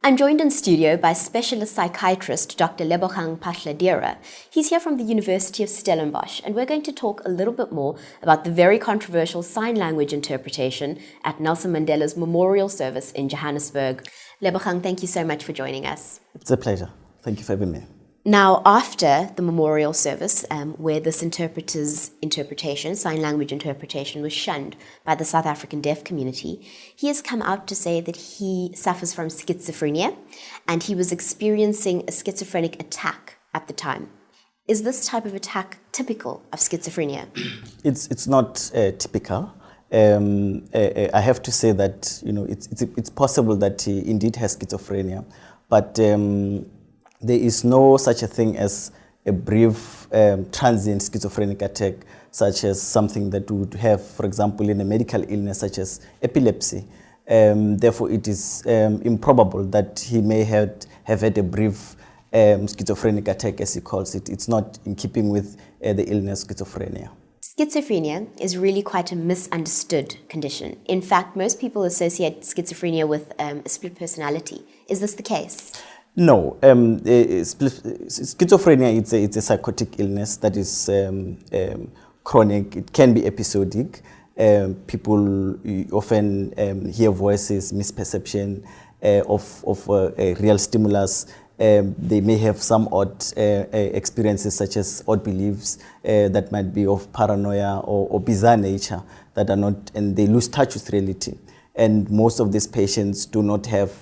I'm joined in studio by specialist psychiatrist Dr. Lebogang Phatladira. He's here from the University of Stellenbosch, and we're going to talk a little bit more about the very controversial sign language interpretation at Nelson Mandela's memorial service in Johannesburg. Lebogang, thank you so much for joining us. It's a pleasure. Thank you for having me. Now, after the memorial service, where this interpreter's interpretation, sign language interpretation, was shunned by the South African deaf community, he has come out to say that he suffers from schizophrenia and he was experiencing a schizophrenic attack at the time. Is this type of attack typical of schizophrenia? It's not typical. I have to say that it's possible that he indeed has schizophrenia, but there is no such a thing as a brief transient schizophrenic attack, such as something that we would have, for example, in a medical illness such as epilepsy. Therefore, it is improbable that he may have had a brief schizophrenic attack, as he calls it. It's not in keeping with the illness schizophrenia. Schizophrenia is really quite a misunderstood condition. In fact, most people associate schizophrenia with a split personality. Is this the case? No, schizophrenia it's a psychotic illness that is chronic. It can be episodic. People often hear voices, misperception of a real stimulus. They may have some odd experiences, such as odd beliefs that might be of paranoia or bizarre nature that are not, and they lose touch with reality. And most of these patients do not have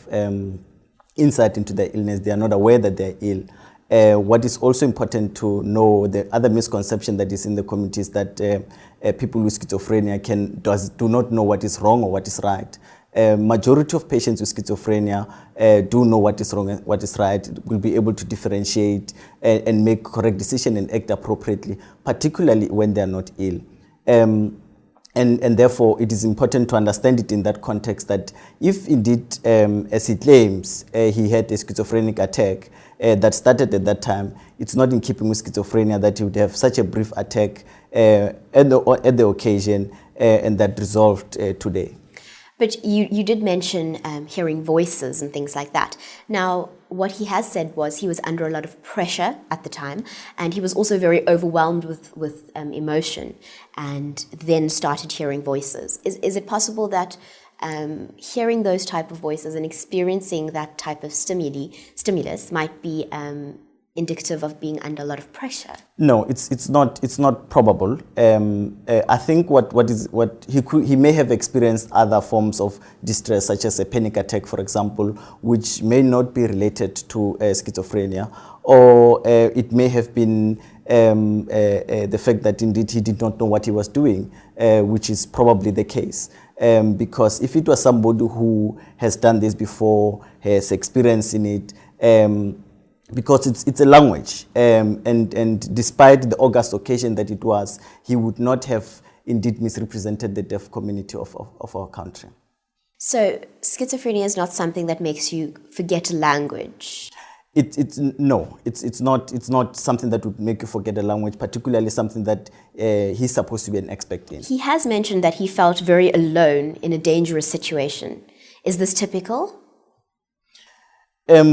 insight into their illness. They are not aware that they're ill. What is also important to know, the other misconception that is in the community is that people with schizophrenia do not know what is wrong or what is right. Majority of patients with schizophrenia do know what is wrong and what is right, will be able to differentiate and make correct decisions and act appropriately, particularly when they are not ill. And therefore, it is important to understand it in that context, that if indeed, as he claims, he had a schizophrenic attack that started at that time, it's not in keeping with schizophrenia that he would have such a brief attack at the occasion and that resolved today. But you did mention hearing voices and things like that. Now, what he has said was he was under a lot of pressure at the time, and he was also very overwhelmed with emotion, and then started hearing voices. Is it possible that hearing those type of voices and experiencing that type of stimulus might be indicative of being under a lot of pressure? No, it's not probable. I think what he may have experienced other forms of distress, such as a panic attack, for example, which may not be related to schizophrenia, or it may have been the fact that indeed he did not know what he was doing, which is probably the case. Because if it was somebody who has done this before, has experience in it, because it's a language, and despite the august occasion that it was, he would not have indeed misrepresented the deaf community of our country. So schizophrenia is not something that makes you forget a language? It's not something that would make you forget a language, particularly something that he's supposed to be an expert in. He has mentioned that he felt very alone in a dangerous situation. Is this typical? I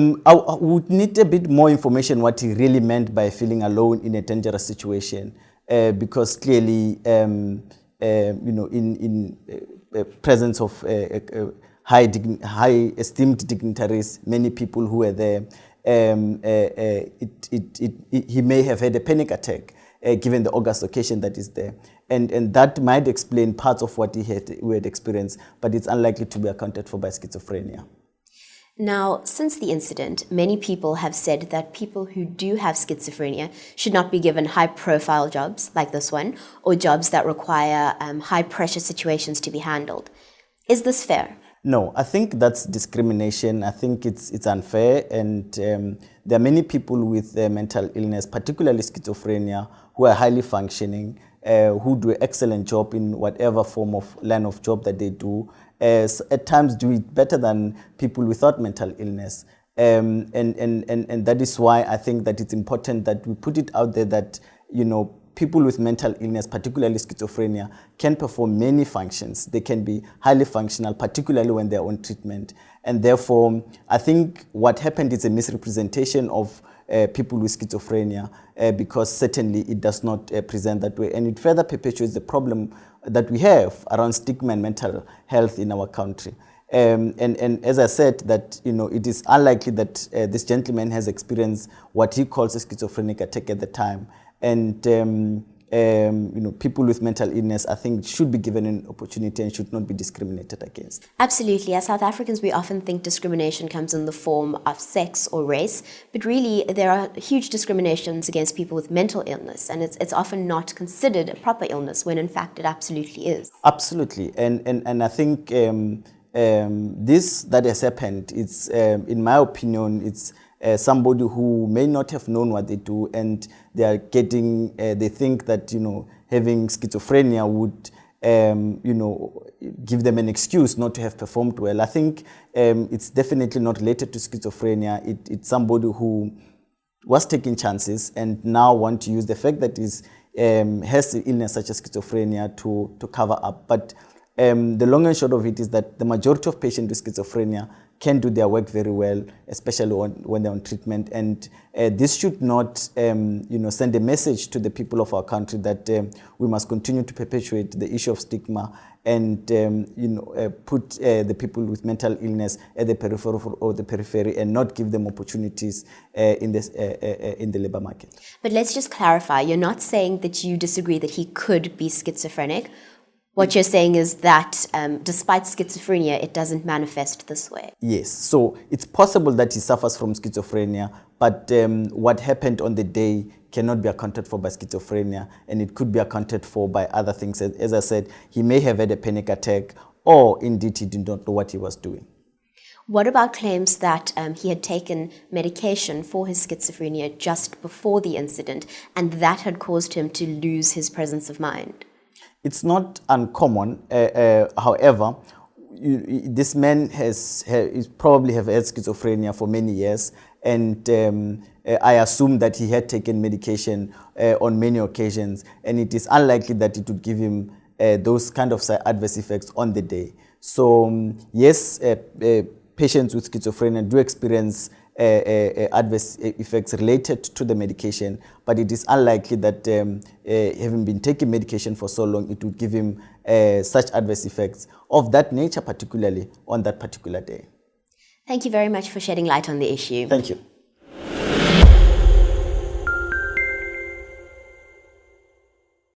would need a bit more information what he really meant by feeling alone in a dangerous situation, because clearly, in presence of high esteemed dignitaries, many people who were there, he may have had a panic attack, given the august occasion that is there, and that might explain parts of what he had experienced, but it's unlikely to be accounted for by schizophrenia. Now, since the incident, many people have said that people who do have schizophrenia should not be given high-profile jobs like this one, or jobs that require high-pressure situations to be handled. Is this fair? No, I think that's discrimination. I think it's unfair, and there are many people with mental illness, particularly schizophrenia, who are highly functioning, who do an excellent job in whatever line of job that they do. At times do it better than people without mental illness. And that is why I think that it's important that we put it out there that, people with mental illness, particularly schizophrenia, can perform many functions. They can be highly functional, particularly when they're on treatment. And therefore, I think what happened is a misrepresentation of people with schizophrenia because certainly it does not present that way. And it further perpetuates the problem that we have around stigma and mental health in our country. And as I said, that it is unlikely that this gentleman has experienced what he calls a schizophrenic attack at the time. And people with mental illness, I think, should be given an opportunity and should not be discriminated against. Absolutely. As South Africans, we often think discrimination comes in the form of sex or race, but really there are huge discriminations against people with mental illness, and it's often not considered a proper illness when in fact it absolutely is. Absolutely. And I think this that has happened, it's, in my opinion, it's somebody who may not have known what they do, and they are getting, they think that, having schizophrenia would, give them an excuse not to have performed well. I think it's definitely not related to schizophrenia. It's somebody who was taking chances and now want to use the fact that he has an illness such as schizophrenia to cover up. But the long and short of it is that the majority of patients with schizophrenia can do their work very well, especially when they're on treatment. And this should not, send a message to the people of our country that we must continue to perpetuate the issue of stigma and, put the people with mental illness at the periphery and not give them opportunities in the labor market. But let's just clarify, you're not saying that you disagree that he could be schizophrenic. What you're saying is that despite schizophrenia, it doesn't manifest this way. Yes, so it's possible that he suffers from schizophrenia, but what happened on the day cannot be accounted for by schizophrenia, and it could be accounted for by other things. As I said, he may have had a panic attack, or indeed he did not know what he was doing. What about claims that he had taken medication for his schizophrenia just before the incident, and that had caused him to lose his presence of mind? It's not uncommon. However, this man is probably have had schizophrenia for many years, and I assume that he had taken medication on many occasions, and it is unlikely that it would give him those kind of adverse effects on the day. So yes, patients with schizophrenia do experience adverse effects related to the medication, but it is unlikely that having been taking medication for so long, it would give him such adverse effects of that nature, particularly on that particular day. Thank you very much for shedding light on the issue. Thank you.